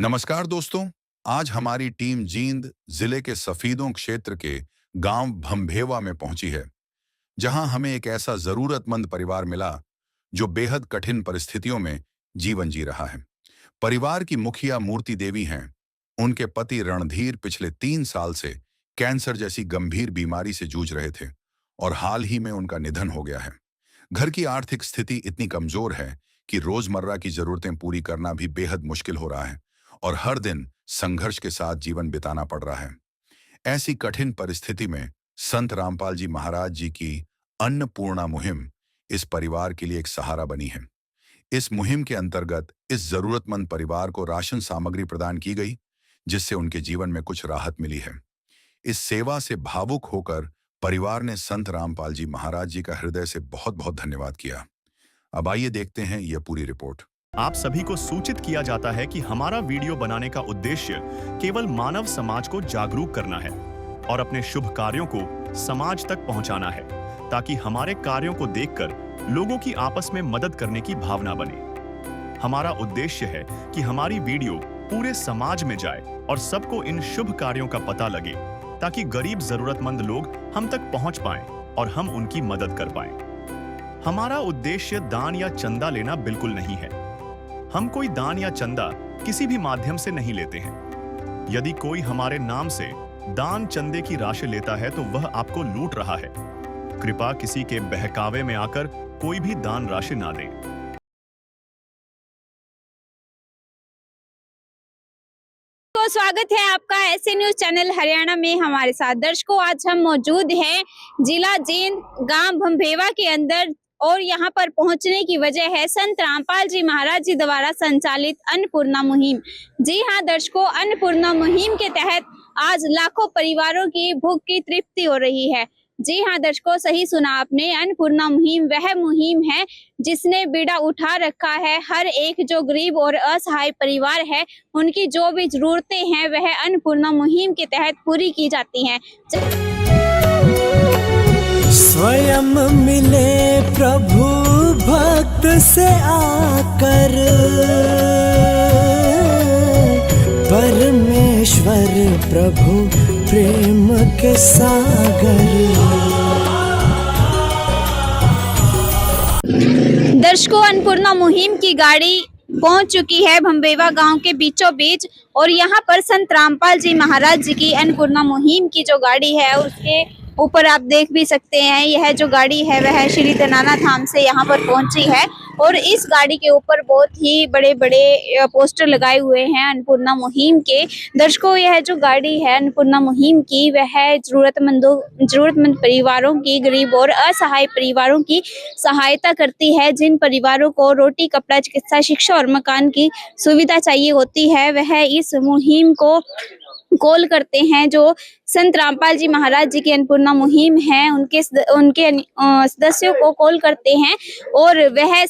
नमस्कार दोस्तों। आज हमारी टीम जींद जिले के सफीदों क्षेत्र के गांव भंभेवा में पहुंची है, जहां हमें एक ऐसा जरूरतमंद परिवार मिला जो बेहद कठिन परिस्थितियों में जीवन जी रहा है। परिवार की मुखिया मूर्ति देवी हैं। उनके पति रणधीर पिछले 3 साल से कैंसर जैसी गंभीर बीमारी से जूझ रहे थे और हाल ही में उनका निधन हो गया है। घर की आर्थिक स्थिति इतनी कमजोर है कि रोजमर्रा की जरूरतें पूरी करना भी बेहद मुश्किल हो रहा है और हर दिन संघर्ष के साथ जीवन बिताना पड़ रहा है। ऐसी कठिन परिस्थिति में संत रामपाल जी महाराज जी की अन्नपूर्णा मुहिम इस परिवार के लिए एक सहारा बनी है। इस मुहिम के अंतर्गत इस जरूरतमंद परिवार को राशन सामग्री प्रदान की गई, जिससे उनके जीवन में कुछ राहत मिली है। इस सेवा से भावुक होकर परिवार ने संत रामपाल जी महाराज जी का हृदय से बहुत बहुत धन्यवाद किया। अब आइए देखते हैं यह पूरी रिपोर्ट। आप सभी को सूचित किया जाता है कि हमारा वीडियो बनाने का उद्देश्य केवल मानव समाज को जागरूक करना है और अपने शुभ कार्यों को समाज तक पहुंचाना है, ताकि हमारे कार्यों को देखकर लोगों की आपस में मदद करने की भावना बने। हमारा उद्देश्य है कि हमारी वीडियो पूरे समाज में जाए और सबको इन शुभ कार्यों का पता लगे, ताकि गरीब जरूरतमंद लोग हम तक पहुंच पाएं और हम उनकी मदद कर पाएं। हमारा उद्देश्य दान या चंदा लेना बिल्कुल नहीं है। हम कोई दान या चंदा किसी भी माध्यम से नहीं लेते हैं। यदि कोई हमारे नाम से दान चंदे की राशि लेता है तो वह आपको लूट रहा है। कृपया किसी के बहकावे में आकर कोई भी दान राशि ना दें। तो स्वागत है आपका ऐसे न्यूज चैनल हरियाणा में। हमारे साथ दर्शकों, आज हम मौजूद हैं जिला जींद गांव भंभेवा के अंदर और यहाँ पर पहुंचने की वजह है संत रामपाल जी महाराज जी द्वारा संचालित अन्नपूर्णा मुहिम। जी हाँ दर्शकों, अन्नपूर्णा मुहिम के तहत आज लाखों परिवारों की भूख की तृप्ति हो रही है। जी हाँ दर्शकों, सही सुना आपने। अन्नपूर्णा मुहिम वह मुहिम है जिसने बीड़ा उठा रखा है। हर एक जो गरीब और असहाय परिवार है, उनकी जो भी जरूरतें हैं वह अन्नपूर्णा मुहिम के तहत पूरी की जाती हैं। स्वयं मिले प्रभु भक्त से आकर, परमेश्वर प्रभु प्रेम के सागर। दर्शकों, अन्नपूर्णा मुहिम की गाड़ी पहुंच चुकी है भंभेवा गांव के बीचों बीच और यहाँ पर संत रामपाल जी महाराज जी की अन्नपूर्णा मुहिम की जो गाड़ी है उसके ऊपर आप देख भी सकते हैं। यह जो गाड़ी है वह श्री तनाना धाम से यहाँ पर पहुंची है और इस गाड़ी के ऊपर बहुत ही बड़े बड़े पोस्टर लगाए हुए हैं अन्नपूर्णा मुहिम के। दर्शकों, यह जो गाड़ी है अन्नपूर्णा मुहिम की वह जरूरतमंद परिवारों की, गरीब और असहाय परिवारों की सहायता करती है। जिन परिवारों को रोटी, कपड़ा, चिकित्सा, शिक्षा और मकान की सुविधा चाहिए होती है, वह इस मुहिम को कॉल करते हैं। जो संत रामपाल जी महाराज जी की अन्नपूर्णा मुहिम है उनके सदस्यों को कॉल करते हैं और वह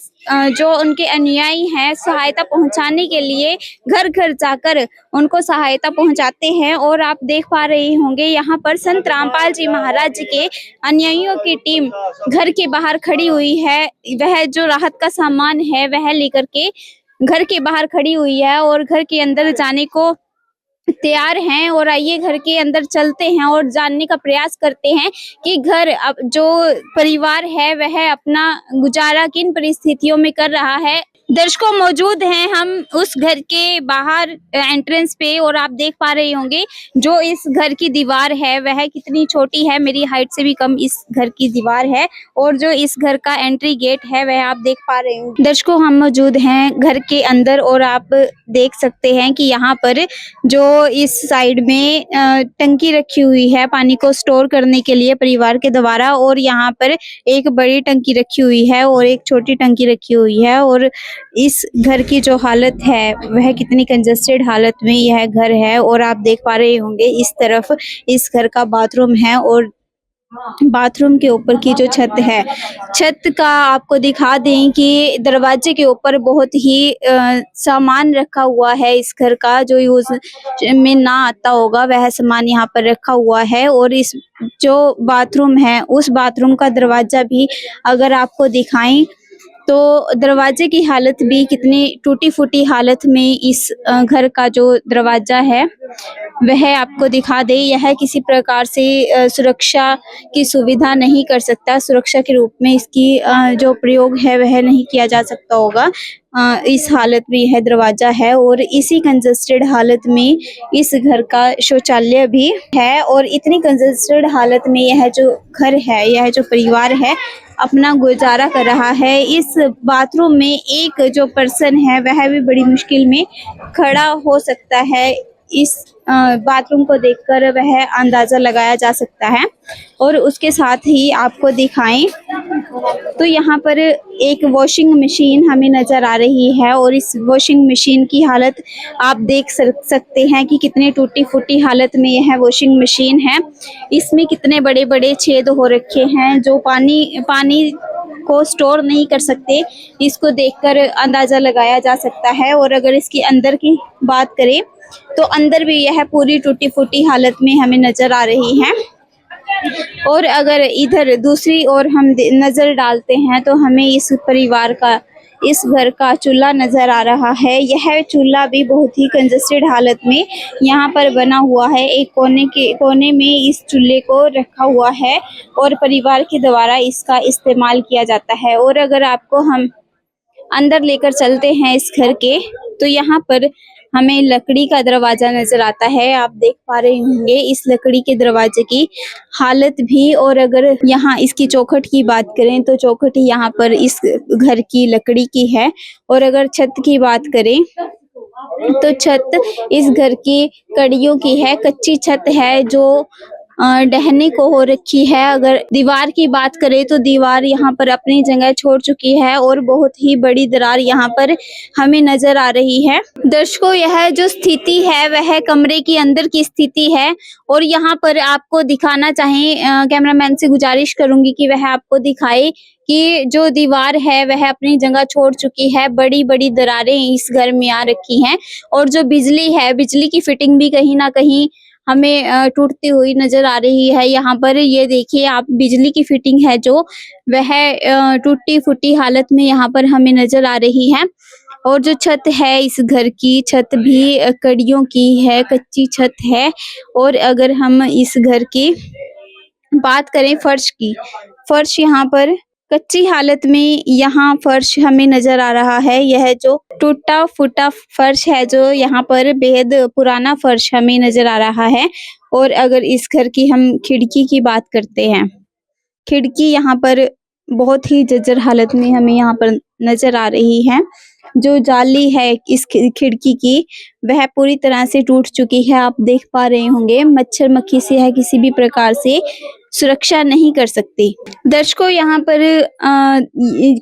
जो उनके अनुयायी हैं सहायता पहुंचाने के लिए घर घर जाकर उनको सहायता पहुंचाते हैं। और आप देख पा रहे होंगे यहाँ पर संत रामपाल जी महाराज जी के अनुयायियों की टीम घर के बाहर खड़ी हुई है। वह जो राहत का सामान है वह लेकर के घर के बाहर खड़ी हुई है और घर के अंदर जाने को तैयार हैं। और आइए घर के अंदर चलते हैं और जानने का प्रयास करते हैं कि घर अब जो परिवार है वह अपना गुजारा किन परिस्थितियों में कर रहा है। दर्शकों, मौजूद हैं हम उस घर के बाहर एंट्रेंस पे और आप देख पा रहे होंगे जो इस घर की दीवार है वह कितनी छोटी है। मेरी हाइट से भी कम इस घर की दीवार है और जो इस घर का एंट्री गेट है वह आप देख पा रहे होंगे। दर्शकों, हम मौजूद हैं घर के अंदर और आप देख सकते हैं कि यहाँ पर जो इस साइड में टंकी रखी हुई है पानी को स्टोर करने के लिए परिवार के द्वारा, और यहाँ पर एक बड़ी टंकी रखी हुई है और एक छोटी टंकी रखी हुई है। और इस घर की जो हालत है वह कितनी कंजस्टेड हालत में यह घर है। और आप देख पा रहे होंगे इस तरफ इस घर का बाथरूम है और बाथरूम के ऊपर की जो छत है, छत का आपको दिखा दें कि दरवाजे के ऊपर बहुत ही सामान रखा हुआ है। इस घर का जो यूज में ना आता होगा वह सामान यहाँ पर रखा हुआ है। और इस जो बाथरूम है उस बाथरूम का दरवाजा भी अगर आपको दिखाएं तो दरवाजे की हालत भी कितनी टूटी-फूटी हालत में इस घर का जो दरवाजा है वह आपको दिखा दे। यह किसी प्रकार से सुरक्षा की सुविधा नहीं कर सकता। सुरक्षा के रूप में इसकी जो प्रयोग है वह नहीं किया जा सकता होगा। इस हालत में यह दरवाजा है और इसी कंजस्टेड हालत में इस घर का शौचालय भी है और इतनी कंजस्टेड हालत में यह जो घर है, यह जो परिवार है अपना गुजारा कर रहा है। इस बाथरूम में एक जो पर्सन है वह भी बड़ी मुश्किल में खड़ा हो सकता है। इस बाथरूम को देखकर वह अंदाजा लगाया जा सकता है और उसके साथ ही आपको दिखाएं तो यहाँ पर एक वॉशिंग मशीन हमें नजर आ रही है और इस वॉशिंग मशीन की हालत आप देख सकते हैं कि कितनी टूटी फूटी हालत में यह वॉशिंग मशीन है। इसमें कितने बड़े बड़े छेद हो रखे हैं जो पानी को स्टोर नहीं कर सकते। इसको देखकर अंदाजा लगाया जा सकता है और अगर इसके अंदर की बात करें तो अंदर भी यह पूरी टूटी फूटी हालत में हमें नजर आ रही है। और अगर इधर दूसरी ओर हम नजर डालते हैं तो हमें इस परिवार का, इस घर का चूल्हा नजर आ रहा है। यह चूल्हा भी बहुत ही कंजस्टेड हालत में यहाँ पर बना हुआ है। एक कोने में इस चूल्हे को रखा हुआ है और परिवार के द्वारा इसका इस्तेमाल किया जाता है। और अगर आपको हम अंदर लेकर चलते हैं इस घर के तो यहाँ पर हमें लकड़ी का दरवाजा नजर आता है। आप देख पा रहे होंगे इस लकड़ी के दरवाजे की हालत भी। और अगर यहाँ इसकी चौखट की बात करें तो चौखट यहाँ पर इस घर की लकड़ी की है। और अगर छत की बात करें तो छत इस घर की कड़ियों की है, कच्ची छत है जो ढहने को हो रखी है। अगर दीवार की बात करें तो दीवार यहाँ पर अपनी जगह छोड़ चुकी है और बहुत ही बड़ी दरार यहाँ पर हमें नजर आ रही है। दर्शकों, यह जो स्थिति है वह कमरे के अंदर की स्थिति है और यहाँ पर आपको दिखाना चाहें, कैमरामैन से गुजारिश करूंगी कि वह आपको दिखाए कि जो दीवार है वह अपनी जगह छोड़ चुकी है। बड़ी बड़ी दरारें इस घर में आ रखी हैं और जो बिजली है, बिजली की फिटिंग भी कहीं ना कहीं हमें टूटती हुई नजर आ रही है। यहाँ पर ये देखिए आप, बिजली की फिटिंग है जो वह टूटी फूटी हालत में यहाँ पर हमें नजर आ रही है। और जो छत है इस घर की, छत भी कड़ियों की है, कच्ची छत है। और अगर हम इस घर की बात करें फर्श की, फर्श यहाँ पर कच्ची हालत में यहाँ फर्श हमें नजर आ रहा है। यह जो टूटा फूटा फर्श है जो यहाँ पर बेहद पुराना फर्श हमें नजर आ रहा है। और अगर इस घर की हम खिड़की की बात करते हैं, खिड़की यहाँ पर बहुत ही जर्जर हालत में हमें यहाँ पर नजर आ रही है। जो जाली है इस खिड़की की वह पूरी तरह से टूट चुकी है। आप देख पा रहे होंगे मच्छर मक्खी से है किसी भी प्रकार से सुरक्षा नहीं कर सकती। दर्शकों, यहाँ पर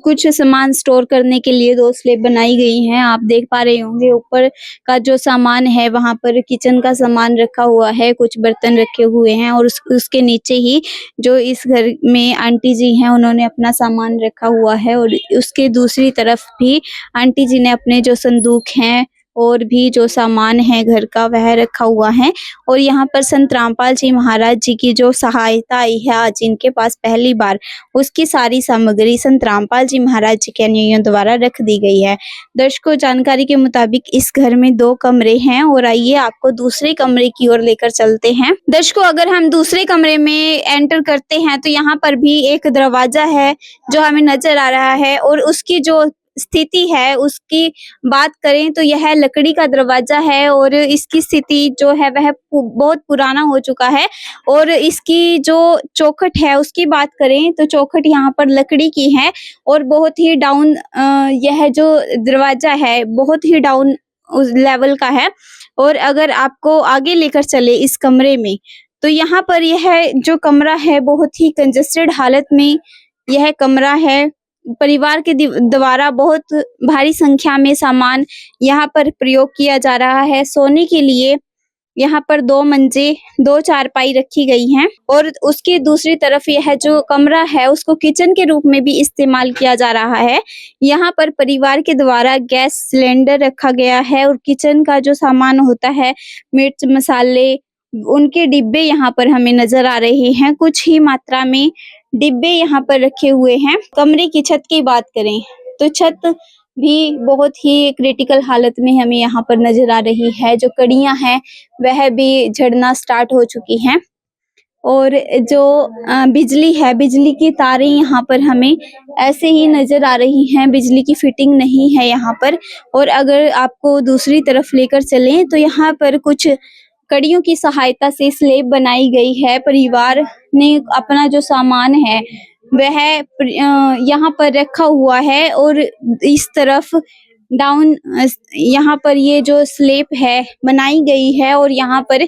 कुछ सामान स्टोर करने के लिए 2 स्लैब बनाई गई हैं। आप देख पा रहे होंगे ऊपर का जो सामान है वहाँ पर किचन का सामान रखा हुआ है, कुछ बर्तन रखे हुए हैं और उसके नीचे ही जो इस घर में आंटी जी हैं उन्होंने अपना सामान रखा हुआ है। और उसके दूसरी तरफ भी आंटी जी ने अपने जो संदूक हैं और भी जो सामान है घर का वह रखा हुआ है। और यहाँ पर संत रामपाल जी महाराज जी की जो सहायता आई है आज इनके पास पहली बार, उसकी सारी सामग्री संत रामपाल जी महाराज जी के अनुयायियों द्वारा रख दी गई है। दर्शकों, जानकारी के मुताबिक इस घर में 2 कमरे हैं और आइए आपको दूसरे कमरे की ओर लेकर चलते हैं। दर्शकों, अगर हम दूसरे कमरे में एंटर करते हैं तो यहाँ पर भी एक दरवाजा है जो हमें नजर आ रहा है और उसकी जो स्थिति है उसकी बात करें तो यह लकड़ी का दरवाजा है और इसकी स्थिति जो है वह बहुत पुराना हो चुका है। और इसकी जो चौखट है उसकी बात करें तो चौखट यहाँ पर लकड़ी की है और बहुत ही डाउन, यह जो दरवाजा है बहुत ही डाउन उस लेवल का है। और अगर आपको आगे लेकर चले इस कमरे में तो यहाँ पर यह जो कमरा है बहुत ही कंजस्टेड हालत में यह कमरा है। परिवार के द्वारा बहुत भारी संख्या में सामान यहाँ पर प्रयोग किया जा रहा है। सोने के लिए यहाँ पर 2 मंजे, 2 चारपाई रखी गई हैं और उसकी दूसरी तरफ यह जो कमरा है उसको किचन के रूप में भी इस्तेमाल किया जा रहा है। यहाँ पर परिवार के द्वारा गैस सिलेंडर रखा गया है और किचन का जो सामान होता है, मिर्च मसाले, उनके डिब्बे यहाँ पर हमें नजर आ रहे हैं। कुछ ही मात्रा में डिब्बे यहाँ पर रखे हुए हैं। कमरे की छत की बात करें तो छत भी बहुत ही क्रिटिकल हालत में हमें यहाँ पर नजर आ रही है। जो कड़ियां हैं वह भी झड़ना स्टार्ट हो चुकी हैं और जो बिजली है, बिजली की तारें यहाँ पर हमें ऐसे ही नजर आ रही हैं। बिजली की फिटिंग नहीं है यहाँ पर। और अगर आपको दूसरी तरफ लेकर चलें तो यहाँ पर कुछ कड़ियों की सहायता से स्लेब बनाई गई है। परिवार ने अपना जो सामान है वह यहाँ पर रखा हुआ है और इस तरफ डाउन यहाँ पर ये जो स्लेब है बनाई गई है और यहाँ पर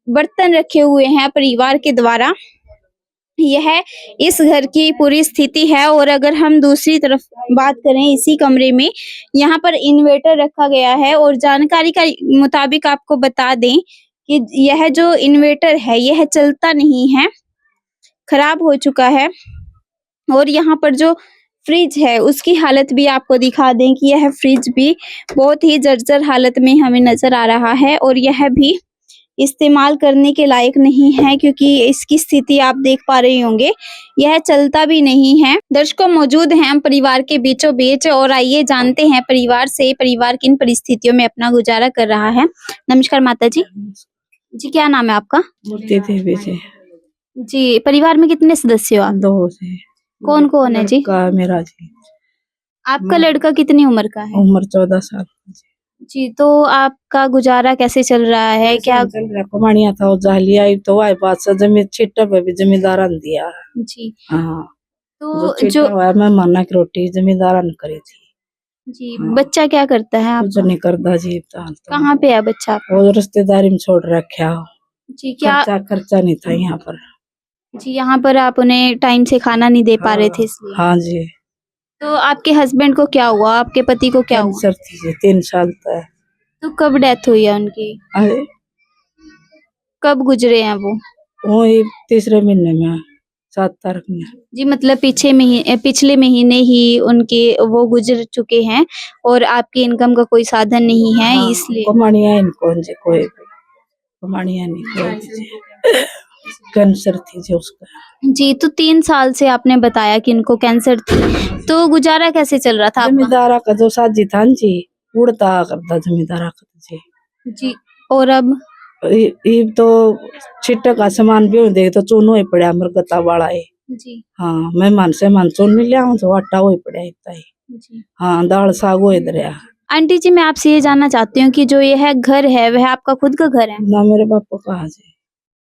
बर्तन रखे हुए हैं परिवार के द्वारा। यह इस घर की पूरी स्थिति है। और अगर हम दूसरी तरफ बात करें, इसी कमरे में यहाँ पर इन्वर्टर रखा गया है और जानकारी का मुताबिक आपको बता दें कि यह जो इन्वर्टर है यह चलता नहीं है, खराब हो चुका है। और यहाँ पर जो फ्रिज है उसकी हालत भी आपको दिखा दें कि यह फ्रिज भी बहुत ही जर्जर हालत में हमें नजर आ रहा है और यह भी इस्तेमाल करने के लायक नहीं है क्योंकि इसकी स्थिति आप देख पा रहे होंगे, यह चलता भी नहीं है। दर्शकों, मौजूद हैं हम परिवार के बीचों बीच और आइए जानते हैं परिवार से, परिवार किन परिस्थितियों में अपना गुजारा कर रहा है। नमस्कार माता जी। जी, क्या नाम है आपका? मूर्ति देवी से जी, परिवार में कितने सदस्य हो आप? 2 से। कौन कौन है जी? लड़का मेरा जी, आपका लड़का कितनी उम्र का है? उम्र 14 साल की जी। जी, तो आपका गुजारा कैसे चल रहा है? क्या? चल रहा कमानिया था जाली आई तो आई बात से जमीन छिट्टा पे भी जमींदारा ने दिया। जी, हाँ, तो जो जो हुआ मैं मन्ना की रोटी जमींदारा ने करी थी। जी, हाँ। बच्चा क्या करता है कुछ आपका? नहीं करता जी। तो कहाँ पे है बच्चा आपका? वो रिश्तेदारी में छोड़ रखा। जी, क्या? खर्चा नहीं था यहाँ पर। जी, यहाँ पर आप उन्हें टाइम से खाना नहीं दे पा रहे थे इसलिए। हाँ जी, तो आपके हस्बैंड को क्या हुआ? आपके पति को क्या हुआ? कैंसर थी जी, 3 साल तक। तो कब डेथ हुई है उनकी? अरे कब गुजरे हैं वो? वो ही 3रे महीने में 7 तारीख में। जी, मतलब पिछले महीने ही उनके वो गुजर चुके हैं और आपकी इनकम का कोई साधन नहीं है हाँ, इसलिए। कमानिया इनको जी कोई भी कमानिया नहीं कोई भी जी। कैंसर थी जी उसका। जी, तो 3 साल से आपने बताया कि इनको कैंसर थी, तो गुजारा कैसे चल रहा था आपका? जमींदारा का जो साजी था न जी, उड़ता करता जमींदारा का जी। जी, और अब? ये तो छिट्टा का सामान भी देख तो चूनो ही पड़ा मरगता वाला है। जी, हाँ, मैं मन से मन चून नहीं लिया तो आटा हो ही पड़ा इतना ही। जी। हाँ, दाल साग हो इधर है आंटी जी, मैं आपसे ये जानना चाहती हूँ कि जो यह घर है वह आपका खुद का घर है? ना। मेरे पापा कहा जी,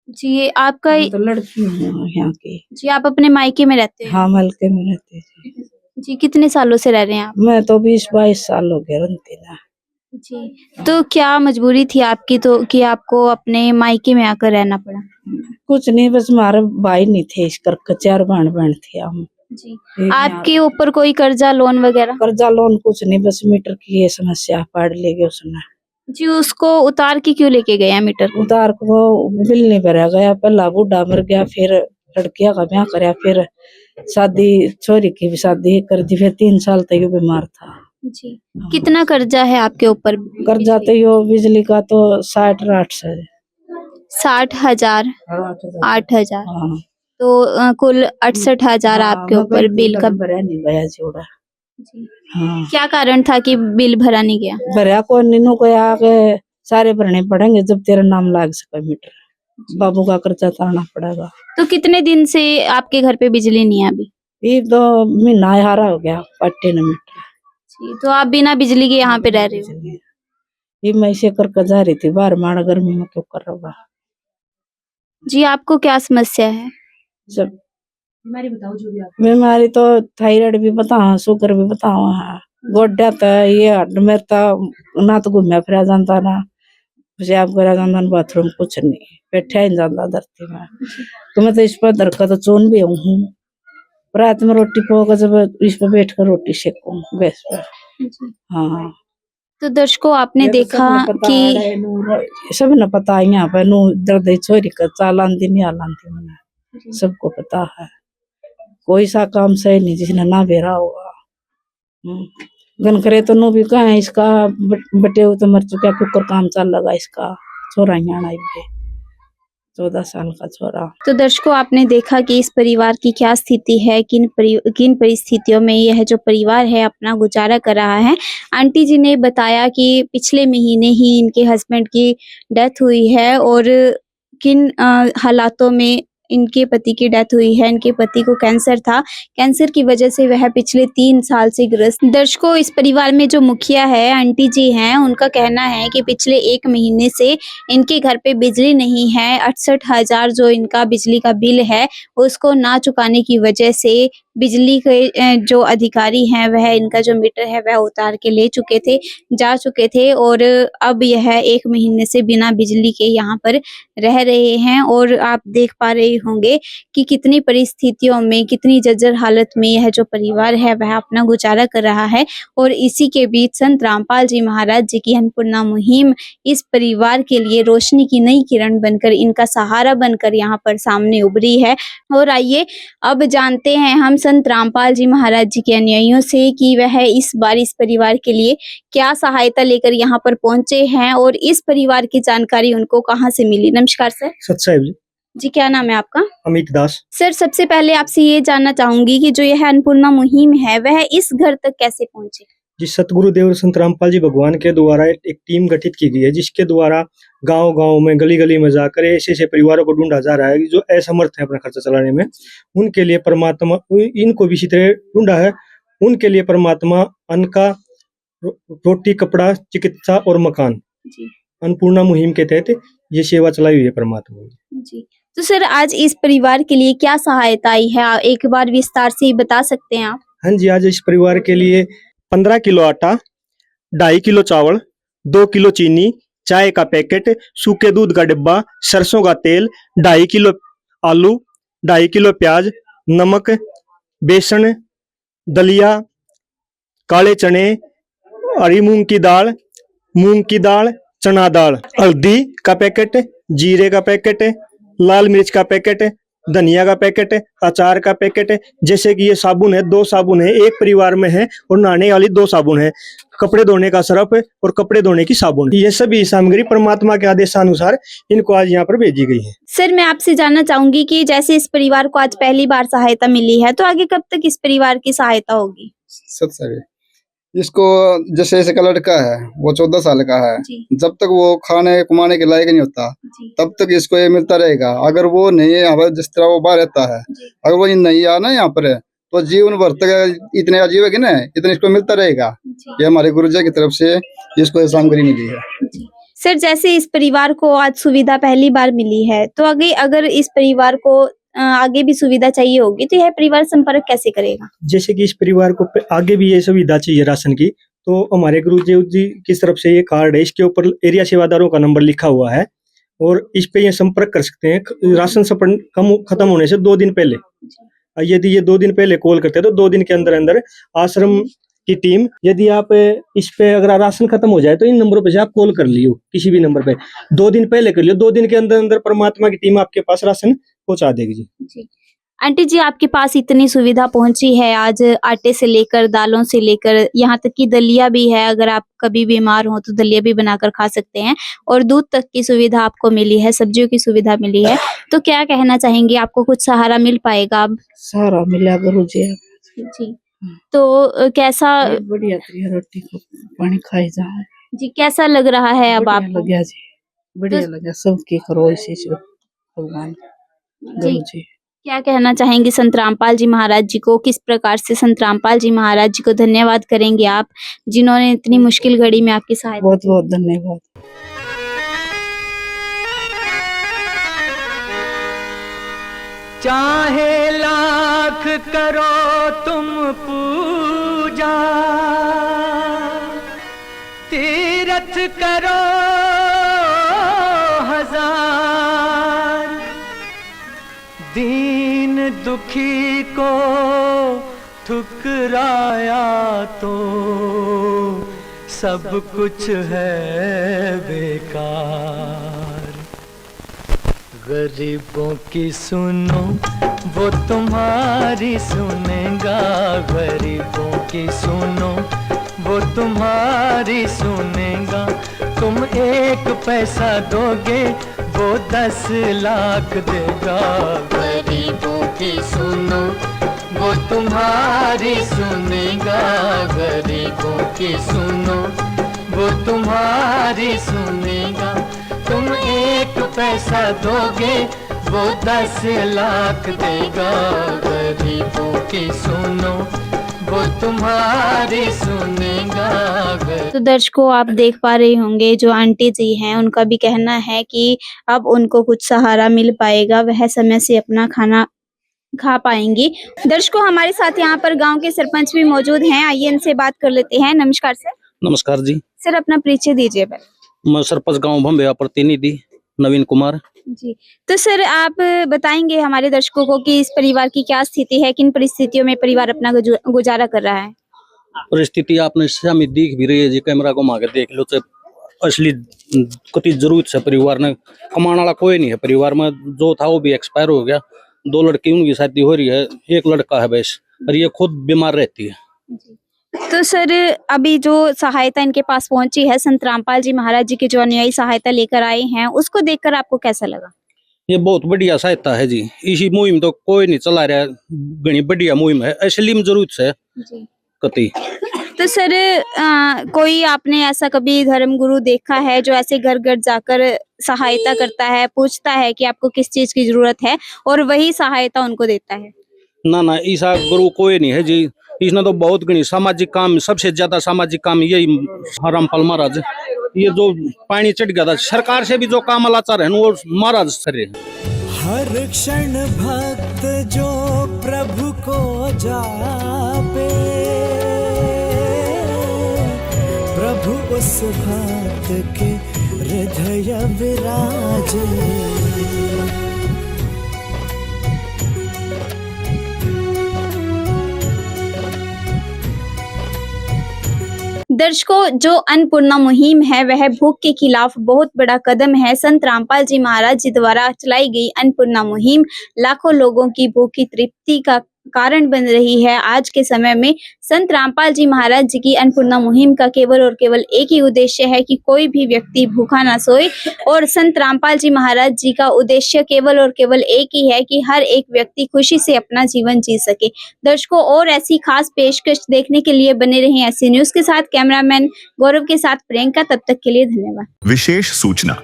जी, ये आपका? मैं तो लड़की हूँ यहाँ की। जी, आप अपने मायके में रहते हैं? हाँ, मलके में रहती जी। जी, कितने सालों से रह रहे हैं आप? मैं तो 20-22 साल हो गए रहती ना। जी, तो क्या मजबूरी थी आपकी तो कि आपको अपने मायके में आकर रहना पड़ा? कुछ नहीं, बस हमारे भाई नहीं थे इस करके 4 बहन थे हम। जी, एक आपके ऊपर कोई कर्जा लोन वगैरह? कर्जा लोन कुछ नहीं, बस मीटर की ये समस्या पड़ लेगी उसने। जी, उसको उतार के क्यों लेके गए हैं मीटर को? उतार को बिल नहीं भरा गया, पहला बूढ़ा मर गया, फिर लड़किया का ब्याह कराया, फिर शादी छोरी की भी शादी कर दी, फिर 3 साल तक ये बीमार था। जी, कितना कर्जा है आपके ऊपर? कर्जा तो यो बिजली का तो 60-8 से 60,000, 8,000, हाँ। तो कुल 68,000 आपके ऊपर बिल का। भरा नहीं गया जोड़ा। जी, हाँ, क्या कारण था कि बिल भरा नहीं गया? भरा को नीनू को आके सारे भरने पड़ेंगे जब तेरा नाम लाग सके मीटर। बाबू का कर्जा उतारना पड़ेगा। तो कितने दिन से आपके घर पे बिजली नहीं है अभी? ये तो महीना हारा हो गया पट्टे न मीटर। जी, तो आप बिना बिजली के यहाँ पे रह रहे हो? ये मैं ऐसे करके जा रही थी बाहर, मारा गर्मी में क्यों कर रहा। जी, आपको क्या समस्या है? सब बीमारी बताओ जो भी आप। बीमारी तो थायराइड भी बताओ, शुगर भी बताओ। हाँ, गोड्या तो ये हड्ड मेरे तो ना तो घूमया फिरा जाता ना पेशाब करा जाता ना बाथरूम कुछ नहीं, बैठा ही जाता धरती में। तो मैं तो इस पर धरका तो चोन भी हूँ। रात में रोटी पोगा जब इस पर बैठ कर रोटी सेकूं गैस पर। हाँ, तो दर्शकों, आपने देखा कि सब न पता है यहाँ पे नू दर्द छोरी का चालांदी नहीं आलांदी मैंने सबको पता है। कोई सा काम सही नहीं जिसने ना बेरा होगा। गन करे तो नू भी कहा इसका बटे तो मर चुका कुकर काम चल लगा इसका छोरा यहाँ 14 साल का छोरा। तो दर्शकों, आपने देखा कि इस परिवार की क्या स्थिति है, किन परिस्थितियों में यह जो परिवार है अपना गुजारा कर रहा है। आंटी जी ने बताया कि पिछले महीने ही इनके हस्बैंड की डेथ हुई है और किन हालातों में इनके पति की डेथ हुई है। इनके पति को कैंसर था, कैंसर की वजह से वह पिछले 3 साल से ग्रस्त। दर्शकों, इस परिवार में जो मुखिया है, आंटी जी हैं, उनका कहना है कि पिछले 1 महीने से इनके घर पे बिजली नहीं है। 68,000 जो इनका बिजली का बिल है, उसको ना चुकाने की वजह से बिजली के जो अधिकारी हैं, वह इनका जो मीटर है वह उतार के ले चुके थे, जा चुके थे और अब यह 1 महीने से बिना बिजली के यहाँ पर रह रहे हैं। और आप देख पा रहे होंगे कि कितनी परिस्थितियों में, कितनी जर्जर हालत में यह जो परिवार है वह अपना गुजारा कर रहा है। और इसी के बीच संत रामपाल जी महाराज जी की अन्नपूर्णा मुहिम इस परिवार के लिए रोशनी की नई किरण बनकर, इनका सहारा बनकर यहाँ पर सामने उभरी है। और आइए अब जानते हैं हम संत रामपाल जी महाराज जी के अनुयायियों से कि वह इस बार इस परिवार के लिए क्या सहायता लेकर यहाँ पर पहुंचे हैं और इस परिवार की जानकारी उनको कहाँ से मिली। नमस्कार सर। सत साहिब जी। जी, क्या नाम है आपका? अमित दास। सर, सबसे पहले आपसे ये जानना चाहूंगी कि जो यह अन्नपूर्णा मुहिम है वह इस घर तक कैसे पहुंची? जी, सतगुरुदेव संत रामपाल जी भगवान के द्वारा एक टीम गठित की गई है, जिसके द्वारा गांव-गांव में, गली-गली में जाकर ऐसे परिवारों को ढूंढा जा रहा है जो असमर्थ है अपना खर्चा चलाने में। उनके लिए परमात्मा, इनको भी इसी तरह ढूंढा है। उनके लिए परमात्मा अन्न का, रोटी, कपड़ा, चिकित्सा और मकान, जी अन्नपूर्णा मुहिम के तहत ये सेवा चलाई हुई है परमात्मा ने। जी। तो सर, आज इस परिवार के लिए क्या सहायता आई है, एक बार विस्तार से बता सकते हैं आप? हाँ जी, आज इस परिवार के लिए 15 किलो आटा, 2.5 किलो चावल, 2 किलो चीनी, चाय का पैकेट, सूखे दूध का डिब्बा, सरसों का तेल, 2.5 किलो आलू, 2.5 किलो प्याज, नमक, बेसन, दलिया, काले चने, हरी मूंग की दाल, चना दाल, हल्दी का पैकेट, जीरे का पैकेट, लाल मिर्च का पैकेट, धनिया का पैकेट, अचार का पैकेट। जैसे कि ये साबुन है, 2 साबुन है, एक परिवार में है, और नहाने वाली 2 साबुन है, कपड़े धोने का सर्फ और कपड़े धोने की साबुन। ये सभी सामग्री परमात्मा के आदेशानुसार इनको आज यहाँ पर भेजी गई है। सर, मैं आपसे जानना चाहूंगी कि जैसे इस परिवार को आज पहली बार सहायता मिली है, तो आगे कब तक इस परिवार की सहायता होगी? इसको जैसे का लड़का है, वो 14 साल का है, जब तक वो खाने कमाने के लायक नहीं होता तब तक इसको ये मिलता रहेगा। अगर वो नहीं है यहाँ पर, जिस तरह वो बाहर रहता है, अगर वो नहीं आना यहाँ पर है तो जीवन भर तक इतने अजीब है कि नहीं, इतना इसको मिलता रहेगा। ये हमारे गुरुजी की तरफ से इसको सामग्री मिली है। सर, जैसे इस परिवार को आज सुविधा पहली बार मिली है, तो आगे अगर इस परिवार को आगे भी सुविधा चाहिए होगी तो यह परिवार संपर्क कैसे करेगा? जैसे कि इस परिवार को आगे भी ये सुविधा चाहिए राशन की, तो हमारे गुरुजी जी की तरफ से ये कार्ड है, इसके ऊपर एरिया सेवादारों का नंबर लिखा हुआ है और इस पे ये संपर्क कर सकते हैं राशन खत्म होने से 2 दिन पहले। यदि ये 2 दिन पहले कॉल करते हैं तो 2 दिन के अंदर अंदर आश्रम की टीम, यदि आप इस पे अगर राशन खत्म हो जाए तो इन नंबरों पे से आप कॉल कर लियो, किसी भी नंबर पे 2 दिन पहले कर लियो, 2 दिन के अंदर अंदर परमात्मा की टीम आपके पास राशन पहुंचा देगी जी। आंटी जी, आपके पास इतनी सुविधा पहुंची है, आज आटे से लेकर दालों से लेकर यहाँ तक कि दलिया भी है, अगर आप कभी बीमार हो तो दलिया भी बनाकर खा सकते हैं, और दूध तक की सुविधा आपको मिली है, सब्जियों की सुविधा मिली है, तो क्या कहना चाहेंगे, आपको कुछ सहारा मिल पाएगा अब? सहारा मिला गुरुजी जी। तो कैसा? बढ़िया रोटी को पानी खाई जाए जी, कैसा लग रहा है अब आपको? लग गया जी, बढ़िया लगा। सबकी करो इसी से भगवान जी। क्या कहना चाहेंगे संत रामपाल जी महाराज जी को, किस प्रकार से संत रामपाल जी महाराज जी को धन्यवाद करेंगे आप, जिन्होंने इतनी मुश्किल घड़ी में आपकी सहायता? बहुत बहुत धन्यवाद। चाहे लाख करो तुम पूजा, तीरथ करो हजार, दीन दुखी को ठुकराया तो सब कुछ है बेकार। गरीबों की सुनो वो तुम्हारी सुनेगा, गरीबों की सुनो वो तुम्हारी सुनेगा। तुम 1 पैसा दोगे वो 10 लाख देगा। गरीबों की सुनो वो तुम्हारी सुनेगा, गरीबों की सुनो वो तुम्हारी सुनेगा। तुम 1 पैसा दोगे वो 10 लाख देगा। गरीबों की सुनो वो तुम्हारी सुनेगा। तो दर्शकों, आप देख पा रहे होंगे जो आंटी जी हैं, उनका भी कहना है कि अब उनको कुछ सहारा मिल पाएगा, वह समय से अपना खाना खा पाएंगी। दर्शकों, हमारे साथ यहाँ पर गांव के सरपंच भी मौजूद हैं, आइए इनसे बात कर लेते हैं। नमस्कार सर। नमस्कार जी। सर, अपना परिचय दीजिए पहले। मैं सरपंच गांव भंभेवा प्रतिनिधि नवीन कुमार जी। तो सर, आप बताएंगे हमारे दर्शकों को कि इस परिवार की क्या स्थिति है, किन परिस्थितियों में परिवार अपना गुजारा कर रहा है? परिस्थिति आपने सामने दिख भी रही है जी, कैमरा को मांगे देख लो तो असली कति जरूरत से परिवार ने कमाने वाला कोई नहीं है। परिवार में जो था वो भी एक्सपायर हो गया। 2 लड़की उनकी शादी हो रही है, 1 लड़का है बस, और ये खुद बीमार रहती है। तो सर, अभी जो सहायता इनके पास पहुंची है, संत रामपाल जी महाराज जी की जो अनुयायी सहायता लेकर आए हैं, उसको देखकर आपको कैसा लगा? ये बहुत बढ़िया सहायता है जी। इसी मुहिम तो कोई नहीं चला रहा, घनी बढ़िया मुहिम है, असली में जरूरत से कति। तो सर, कोई आपने ऐसा कभी धर्म गुरु देखा है जो ऐसे घर घर जाकर सहायता करता है, पूछता है कि आपको किस चीज की जरूरत है और वही सहायता उनको देता है? ना, ऐसा गुरु कोई नहीं है जी। इसने तो बहुत घनी सामाजिक काम, सबसे ज्यादा सामाजिक काम यही रामपाल महाराज। ये जो पानी चढ़ गया था, सरकार से भी जो काम लाचार है वो महाराज सर है। हर क्षण भक्त जो प्रभु को जापे, प्रभु उस भक्त के हृदय विराजे। दर्शकों, जो अन्नपूर्णा मुहिम है वह भूख के खिलाफ बहुत बड़ा कदम है। संत रामपाल जी महाराज जी द्वारा चलाई गई अन्नपूर्णा मुहिम लाखों लोगों की भूख की तृप्ति का कारण बन रही है। आज के समय में संत रामपाल जी महाराज जी की अन्नपूर्णा मुहिम का केवल और केवल एक ही उद्देश्य है कि कोई भी व्यक्ति भूखा ना सोए, और संत रामपाल जी महाराज जी का उद्देश्य केवल और केवल एक ही है कि हर एक व्यक्ति खुशी से अपना जीवन जी सके। दर्शकों, और ऐसी खास पेशकश देखने के लिए बने रहें ऐसी न्यूज के साथ। कैमरामैन गौरव के साथ प्रियंका, तब तक के लिए धन्यवाद। विशेष सूचना,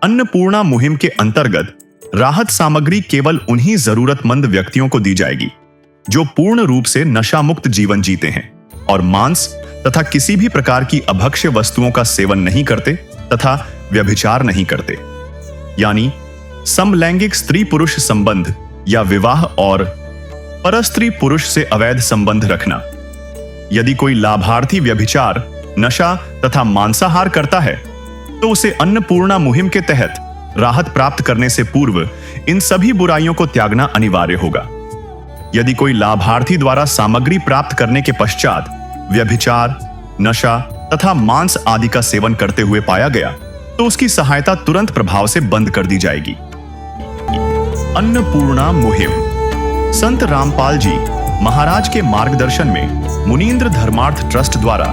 अन्नपूर्णा मुहिम के अंतर्गत राहत सामग्री केवल उन्हीं जरूरतमंद व्यक्तियों को दी जाएगी जो पूर्ण रूप से नशा मुक्त जीवन जीते हैं और मांस तथा किसी भी प्रकार की अभक्ष्य वस्तुओं का सेवन नहीं करते तथा व्यभिचार नहीं करते, यानी समलैंगिक स्त्री पुरुष संबंध या विवाह और परस्त्री पुरुष से अवैध संबंध रखना। यदि कोई लाभार्थी व्यभिचार, नशा तथा मांसाहार करता है तो उसे अन्नपूर्णा मुहिम के तहत राहत प्राप्त करने से पूर्व इन सभी बुराइयों को त्यागना अनिवार्य होगा। यदि कोई लाभार्थी द्वारा सामग्री प्राप्त करने के पश्चात व्यभिचार, नशा तथा मांस आदि का सेवन करते हुए पाया गया तो उसकी सहायता तुरंत प्रभाव से बंद कर दी जाएगी। अन्नपूर्णा मुहिम संत रामपाल जी महाराज के मार्गदर्शन में मुनीन्द्र धर्मार्थ ट्रस्ट द्वारा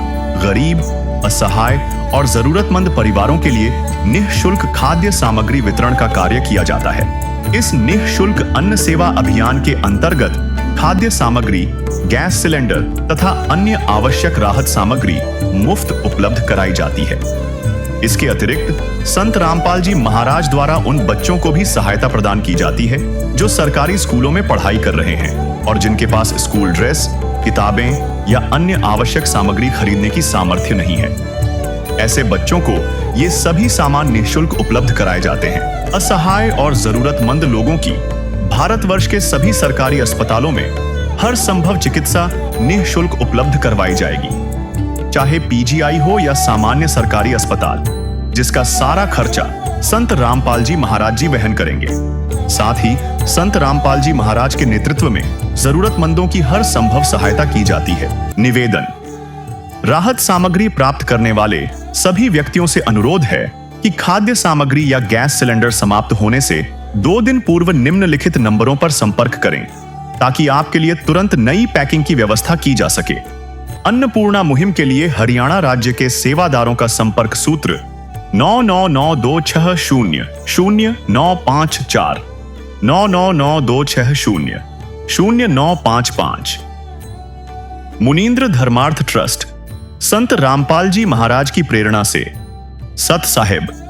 गरीब, असहाय और जरूरतमंद परिवारों के लिए निःशुल्क खाद्य सामग्री वितरण का कार्य किया जाता है। इस निःशुल्क अन्न सेवा अभियान के अंतर्गत खाद्य सामग्री, गैस सिलेंडर तथा अन्य आवश्यक राहत सामग्री मुफ्त उपलब्ध कराई जाती है। इसके अतिरिक्त संत रामपाल जी महाराज द्वारा उन बच्चों को भी सहायता प्रदान की जाती है जो सरकारी स्कूलों में पढ़ाई कर रहे हैं और जिनके पास स्कूल ड्रेस, किताबें या अन्य आवश्यक सामग्री खरीदने की सामर्थ्य नहीं है। ऐसे बच्चों को ये सभी सामान निःशुल्क उपलब्ध कराए जाते हैं। असहाय और जरूरतमंद लोगों की भारतवर्ष के सभी सरकारी अस्पतालों में हर संभव चिकित्सा निःशुल्क उपलब्ध करवाई जाएगी, चाहे पीजीआई हो या सामान्य सरकारी अस्पताल, जिसका सारा खर्चा संत रामपाल जी महाराज जी वहन करेंगे। साथ ही संत रामपाल जी महाराज के नेतृत्व में जरूरतमंदों की हर संभव सहायता की जाती है। निवेदन, राहत सामग्री प्राप्त करने वाले सभी व्यक्तियों से अनुरोध है कि खाद्य सामग्री या गैस सिलेंडर समाप्त होने से 2 दिन पूर्व निम्नलिखित नंबरों पर संपर्क करें ताकि आपके लिए तुरंत नई पैकिंग की व्यवस्था की जा सके। अन्नपूर्णा मुहिम के लिए हरियाणा राज्य के सेवादारों का संपर्क सूत्र 9992600954 9992600955। मुनींद्र धर्मार्थ ट्रस्ट संत रामपाल जी महाराज की प्रेरणा से सत साहिब